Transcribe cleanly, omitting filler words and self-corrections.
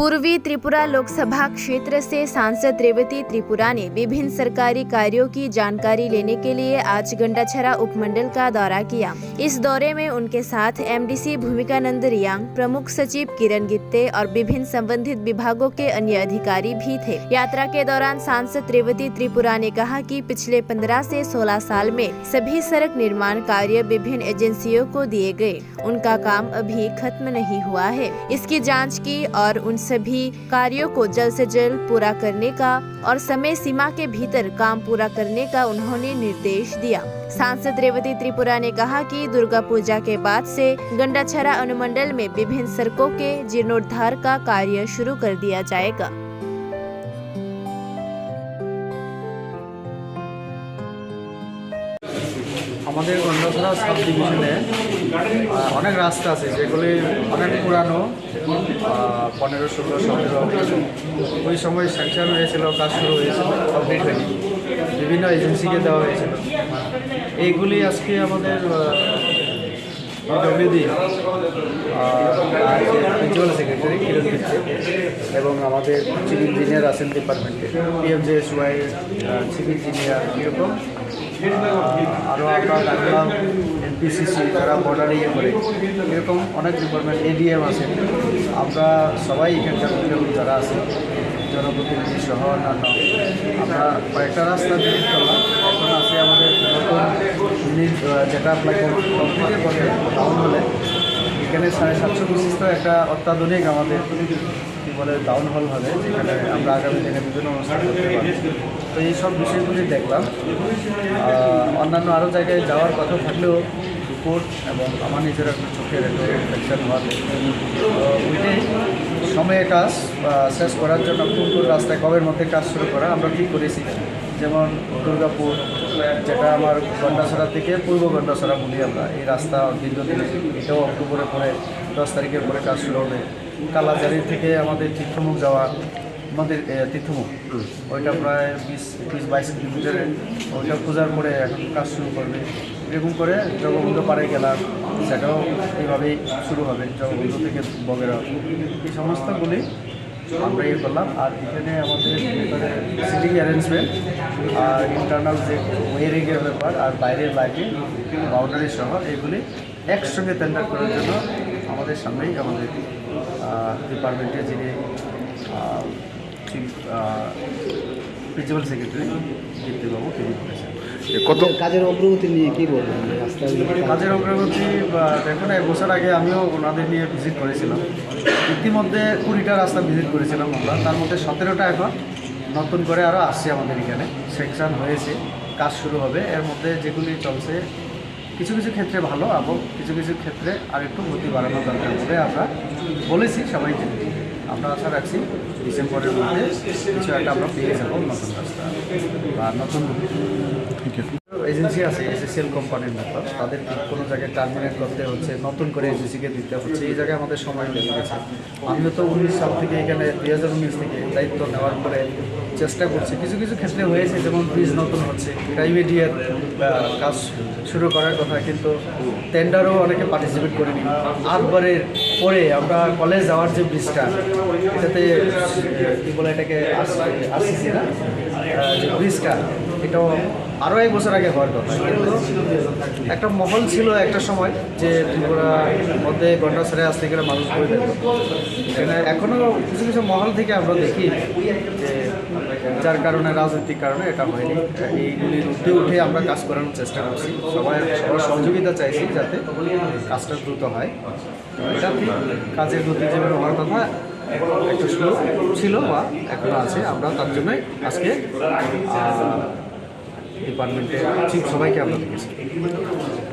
पूर्वी त्रिपुरा लोकसभा क्षेत्र से सांसद रेवती त्रिपुरा ने विभिन्न सरकारी कार्यों की जानकारी लेने के लिए आज गंडाछरा उपमंडल का दौरा किया। इस दौरे में उनके साथ एमडीसी भूमिकानंद रियांग, प्रमुख सचिव किरण गित्ते और विभिन्न संबंधित विभागों के अन्य अधिकारी भी थे। यात्रा के दौरान सांसद रेवती त्रिपुरा ने कहा कि पिछले 15 से 16 साल में सभी सड़क निर्माण कार्य विभिन्न एजेंसियों को दिए गए। उनका काम अभी खत्म नहीं हुआ है। इसकी जाँच की और उन सभी कार्यों को जल्द से जल्द पूरा करने का और समय सीमा के भीतर काम पूरा करने का उन्होंने निर्देश दिया। सांसद रेवती त्रिपुरा ने कहा कि दुर्गा पूजा के बाद से गंडाछरा अनुमंडल में विभिन्न सड़कों के जीर्णोद्धार का कार्य शुरू कर दिया जाएगा। আমাদের গন্ডাছড়া সাব ডিভিশনে অনেক রাস্তা আছে যেগুলি অনেক পুরানো, 15, 16, 17 ওই সময় স্যাংশন হয়েছিল, কাজ শুরু হয়েছিল, কমপ্লিট হয়নি, বিভিন্ন এজেন্সিকে দেওয়া হয়েছিল। এইগুলি আজকে আমাদের ডব্লিউডি প্রিন্সিপাল সেক্রেটারি কিরণ গিত্তে এবং আমাদের চিফ ইঞ্জিনিয়ার আছেন ডিপার্টমেন্টে, পিএমজেএসওয়াই চিফ ইঞ্জিনিয়ার, এরকম আরও আমরা ডাকলাম এনপিসিসি যারা বর্ডার করে, এরকম অনেক ডিপার্টমেন্ট, এডিএম আছে। আমরা সবাই এখানকার যারা আছে জনপ্রতিনিধি সহ অন্যান্য আমরা কয়েকটা রাস্তা ভিজিট করলাম। এখন আছে আমাদের নতুন যেটা আপনার কমপ্লিটের পথে টাউন হলে এখানে 750 বিশিষ্ট একটা অত্যাধুনিক আমাদের কী বলে টাউন হল হবে, যেখানে আমরা আগামী দিনে বিভিন্ন অনুষ্ঠান করতে পারি। তো এইসব বিষয়গুলি দেখলাম। অন্যান্য আরও জায়গায় যাওয়ার কথা থাকলেও রিপোর্ট এবং আমার নিজের একটা চোখের একটা ইনফেকশন হওয়াতে ওইটাই সময়ে কাজ শেষ করার জন্য কোন কোন রাস্তায় কবের মধ্যে কাজ শুরু করা আমরা ঠিক করেছি। যেমন দুর্গাপুর, যেটা আমার গন্ডাছড়া থেকে পূর্ব গন্ডাছড়া বলি আমরা, এই রাস্তা দীর্ঘদিনে, এটাও অক্টোবরের পরে 10 তারিখের পরে কাজ শুরু হবে। কালাজারি থেকে আমাদের তীর্থমুখ যাওয়া, আমাদের তীর্থমুখ ওইটা প্রায় 20-22 কিলোমিটারের, ওইটা পূজার পরে এখন কাজ শুরু করবে। এরকম করে জগবন্ধু পাড়ে গেলাম, সেটাও এইভাবেই শুরু হবে, জগবন্ধু থেকে বগেরা, এই সমস্তগুলি আমরা ইয়ে করলাম। আর এখানে আমাদের সিটিং অ্যারেঞ্জমেন্ট আর ইন্টারনাল যে ওয়ারিংয়ের ব্যাপার আর বাইরের লাইটিং, বাউন্ডারি সহ এগুলি একসঙ্গে টেন্ডার করার জন্য আমাদের সামনেই আমাদের ডিপার্টমেন্টের যিনি প্রিন্সিপাল সেক্রেটারি গিত্তেবাবু তিনি করেছেন। কত কাজের অগ্রগতি নিয়ে কী বলবেন? কাজের অগ্রগতি দেখুন, 1 বছর আগে আমিও ওনাদের নিয়ে ভিজিট করেছিলাম। ইতিমধ্যে 20টা রাস্তা ভিজিট করেছিলাম আমরা, তার মধ্যে 17টা এখন নতুন করে আরও আসছে আমাদের এখানে, সেকশন হয়েছে, কাজ শুরু হবে। এর মধ্যে যেগুলি চলছে কিছু কিছু ক্ষেত্রে ভালো এবং কিছু কিছু ক্ষেত্রে আরেকটু গতি বাড়ানো দরকার বলে আমরা বলেছি সবাইকে। আমরা আশা রাখছি ডিসেম্বরের মধ্যে কিছু একটা আমরা পেয়ে যাবো নতুন রাস্তা বা নতুন এজেন্সি আছে, এসএসএল কোম্পানির মতো, তাদেরকে কোনো জায়গায় টার্মিনেট করতে হচ্ছে, নতুন করে এজেন্সিকে দিতে হচ্ছে। এই জায়গায় আমাদের সময় লেগে গেছে। আমিও তো 19 সাল থেকে এখানে 2019 থেকে দায়িত্ব নেওয়ার পরে চেষ্টা করছি। কিছু কিছু ক্ষেত্রে হয়েছে, যেমন ব্রিজ নতুন হচ্ছে, প্রাইভেটিয়ার কাজ শুরু করার কথা, কিন্তু টেন্ডারও অনেকে পার্টিসিপেট করিনি। 8বারের পরে আমরা কলেজ যাওয়ার যে ব্রিজটা, এটাতে কী বলে এটাকে আসছি না, যে ব্রিজটা, এটাও আরও 1 বছর আগে হওয়ার কথা। কিন্তু একটা মহল ছিল একটা সময় যে ত্রিপুরার মধ্যে গন্ডাছড়ায় আসতে গেলে মানুষ বই দেখত। এখনও কিছু কিছু মহল থেকে আমরা দেখি যে যার কারণে, রাজনৈতিক কারণে এটা হয়নি। এইগুলির উঠে আমরা কাজ করানোর চেষ্টা করছি, সবার সহযোগিতা চাইছি যাতে কাজটা দ্রুত হয়। এটা ঠিক, কাজের গতি যেভাবে হওয়ার কথা একটু স্লো ছিল বা এখনও আছে। আমরা তার জন্যই আজকে ডিপার্টমেন্টে চিফ সবাইকে আমরা দেখেছি।